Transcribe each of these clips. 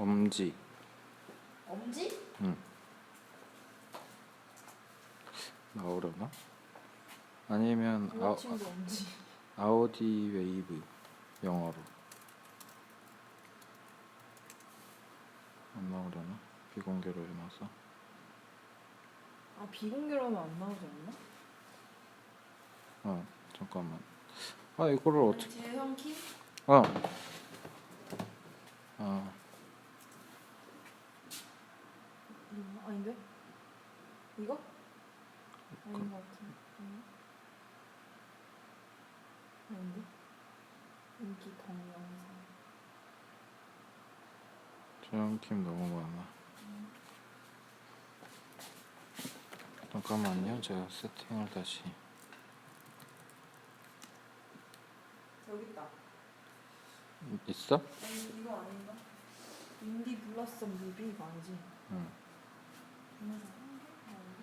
엄지. 엄지? 응. 나오려나? 아니면 여자친구 엄지. 아우디 웨이브 영어로. 안 나오려나? 비공개로 해놔서. 아 비공개로 하면 안 나오지 않나? 잠깐만. 이거를 어떻게? 재성 키? 아닌데? 이거? 아닌 것 같은데. 아닌데? 인기 동영상. 조영킴 너무 많아. 잠깐만요. 제가 세팅을 다시. 여기 있다. 있어? 아니 이거 아닌가? 인디 블러썸 뮤비 이거 아니지? 응. 동영상 한 개?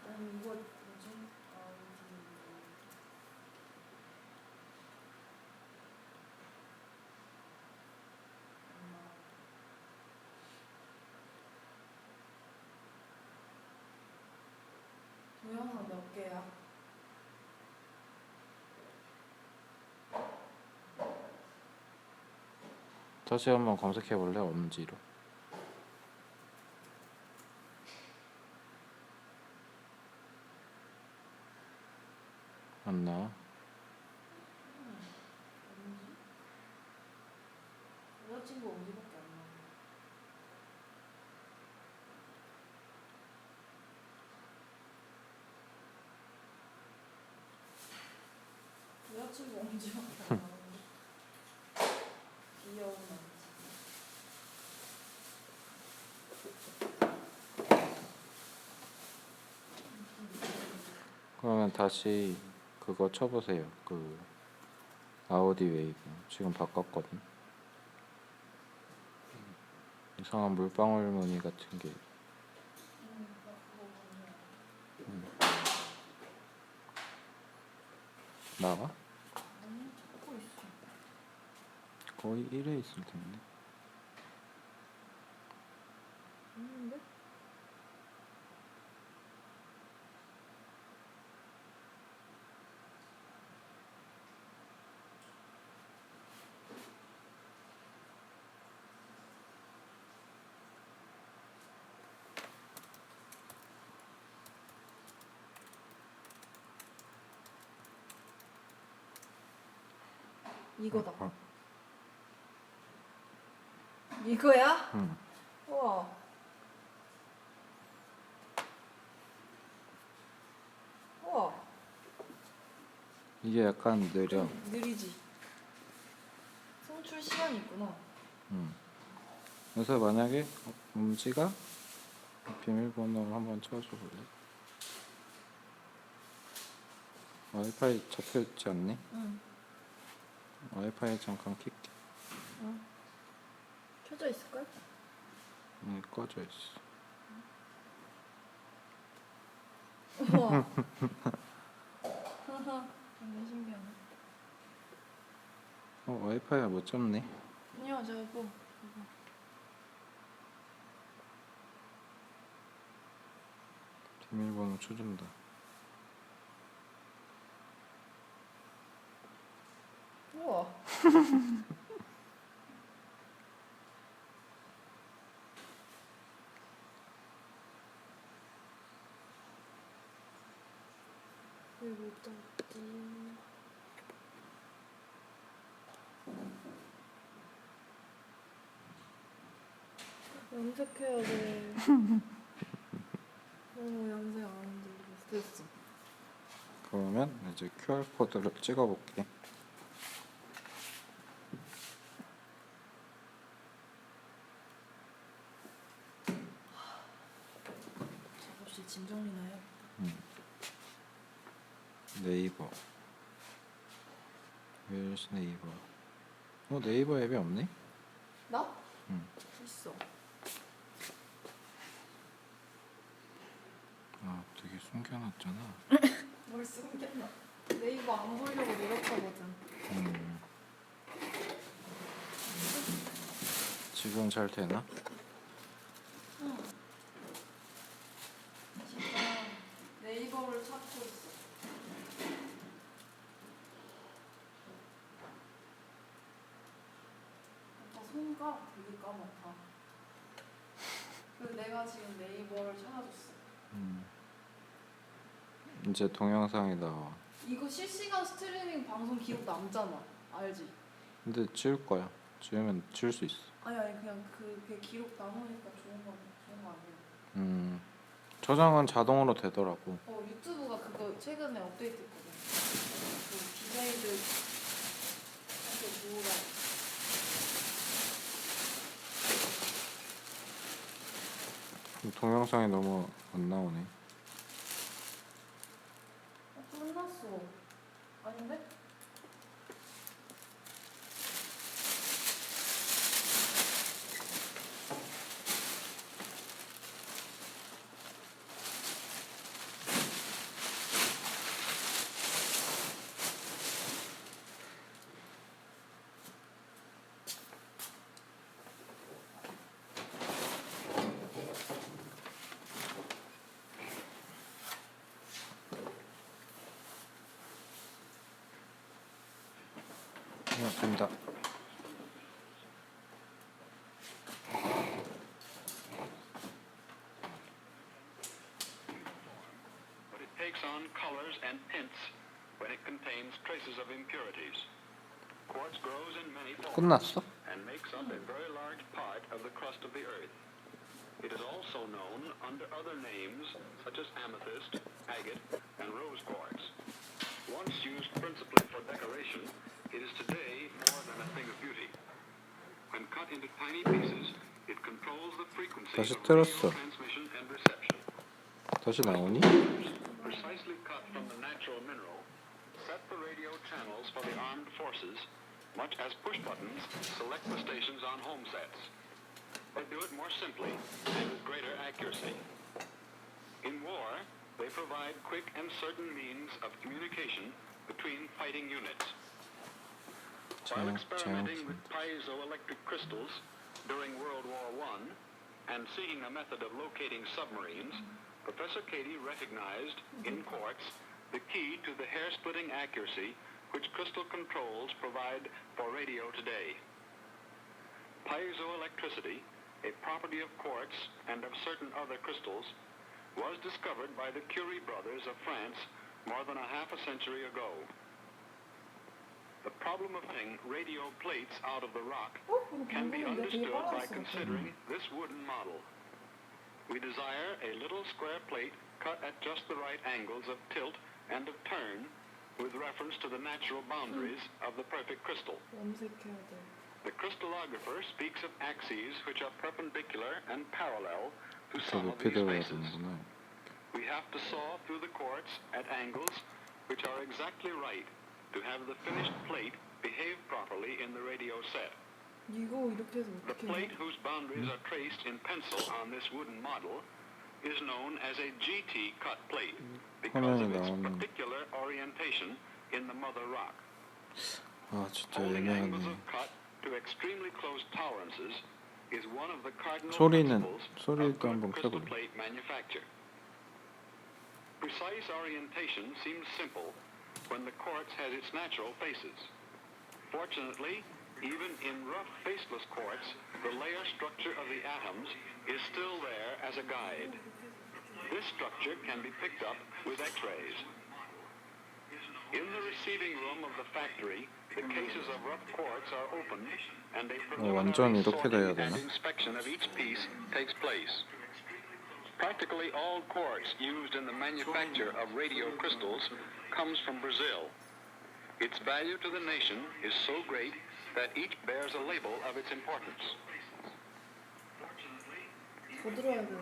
아니 이거 뭐지? 동영상 몇 개야? 다시 한번 검색해 볼래? 엄지로. 안 나와? 여자친구 엄지밖에 안 나와. 여자친구 엄지밖에 안 나오는데. 귀여운 엄지. 그러면 다시 그거 쳐보세요. 그 아우디 웨이브. 지금 바꿨거든. 이상한 물방울 무늬 같은 게. 나와? 아니, 하고 있어. 거의 1회 있을 텐데. 있는데? 이거다. 이거야? 응. 우와. 우와. 이게 약간 느려. 느리지. 송출 시간이 있구나. 그래서 만약에 엄지가 비밀번호를 한번 쳐줘 볼래? 와이파이 잡혀있지 않니? 응. 와이파이 잠깐 킬게. 켜져 있을걸? 네, 꺼져 있어. 우와. 완전 신기하네. 와이파이가 못 잡네. 아니야, 제가 이거. 비밀번호 쳐준다. 우와. 여기 또 있지. 염색해야 돼. 너무 염색 안 했는데 됐어. 그러면 이제 QR 코드를 찍어볼게. 혹시 짐 정리나 해요? 네이버. 웰스 네이버. 네이버 앱이 없네? 나? 응. 있어. 되게 숨겨놨잖아. 뭘 숨겼나? 네이버 안 보려고 노력하거든. 지금 잘 되나? 지금 네이버를 찾고 있어. 아까 손가락 되게 까맣다. 그래서 내가 지금 네이버를 찾아줬어. 이제 동영상이 나와. 이거 실시간 스트리밍 방송 기록 남잖아. 알지? 근데 지울 거야. 지우면 지울 수 있어. 아니 그냥 그게 기록 남으니까 좋은 거 아니야? 저장은 자동으로 되더라고. 유튜브가 그거 최근에 업데이트했거든. 그 BJ들한테 주우라. 동영상이 너무 안 나오네. 끝났어. 아닌데? 된다. But it takes on colors and tints when it contains traces of impurities. Quartz grows in many forms 끝났어? and makes up a very large part of the crust of the earth. It is also known under other names such as amethyst, agate, and rose quartz. Once used principally for decoration, it is today more than a thing of beauty. When cut into tiny pieces, it controls the frequency 다시 of 틀었어. radio transmission and reception. 다시 나오니? Precisely cut from the natural mineral, set the radio channels for the armed forces, much as push buttons select the stations on home sets. They do it more simply and with greater accuracy. In war, they provide quick and certain means of communication between fighting units. While experimenting with piezoelectric crystals during World War I and seeking a method of locating submarines, Professor Cady recognized in quartz the key to the hair-splitting accuracy which crystal controls provide for radio today. Piezoelectricity, a property of quartz and of certain other crystals, was discovered by the Curie brothers of France more than a half a century ago. The problem of getting radio plates out of the rock can be understood by considering this wooden model. We desire a little square plate cut at just the right angles of tilt and of turn with reference to the natural boundaries of the perfect crystal. 염색해야 돼. The crystallographer speaks of axes which are perpendicular and parallel to some of 높이 these 들어야 faces. 되는구나. We have to saw through the quartz at angles which are exactly right to have the finished plate behave properly in the radio set. 이거 이렇게 해서 The 어떻게 plate 해? whose boundaries are traced in pencil on this wooden model is known as a GT cut plate because 화면에 of its 나오는 particular orientation in the mother rock. 아 진짜 Holding angles 애매하네. of cut to extremely close tolerances is one of the cardinal 소리는 principles of 소리도 good 한번 crystal 켜볼래. plate manufacture. Precise orientation seems simple when the quartz has its natural faces. Fortunately, even in rough faceless quartz, the layer structure of the atoms is still there as a guide. This structure can be picked up with X-rays. In the receiving room of the factory, the cases of rough quartz are opened and a 완전 preliminary 이렇게 돼야 sorting and 되나? inspection of each piece takes place. Practically all quartz used in the manufacture of radio crystals comes from Brazil. Its value to the nation is so great that each bears a label of its importance. 더 들어야 돼.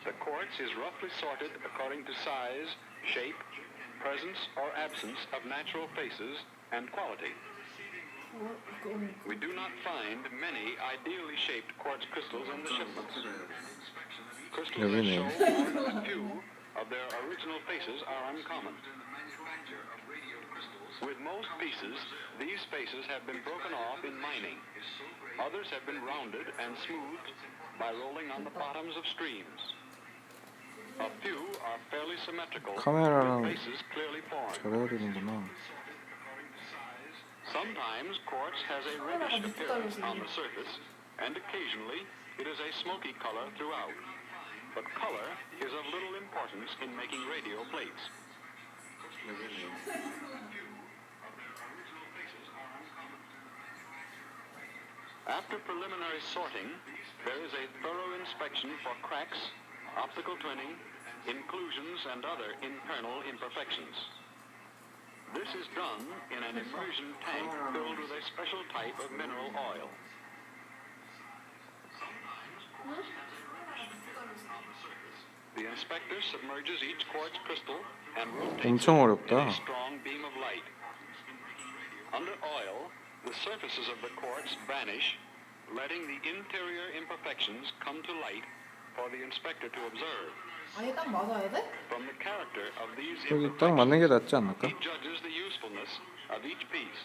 The quartz is roughly sorted according to size, shape, presence or absence of natural faces, and quality. We do not find many ideally shaped quartz crystals in the shipments. Crystals that 여기네. show more than a few of their original faces are uncommon. With most pieces, these faces have been broken off in mining. Others have been rounded and smoothed by rolling on the bottoms of streams. A few are fairly symmetrical, 카메라랑 with faces clearly formed. 저래야 되는구나. Sometimes quartz has a reddish appearance on the surface, and occasionally it is a smoky color throughout. But color is of little importance in making radio plates. After preliminary sorting, there is a thorough inspection for cracks, optical twinning, inclusions, and other internal imperfections. This is done in an immersion tank filled with a special type of mineral oil. The inspector submerges each quartz crystal and rotates 엄청 it in 어렵다. a strong beam of light. Under oil, the surfaces of the quartz vanish, letting the interior imperfections come to light for the inspector to observe. 아예 딱 맞아야 돼? From the character of these 여기 딱 맞는 게 낫지 않을까? he judges the usefulness of each piece.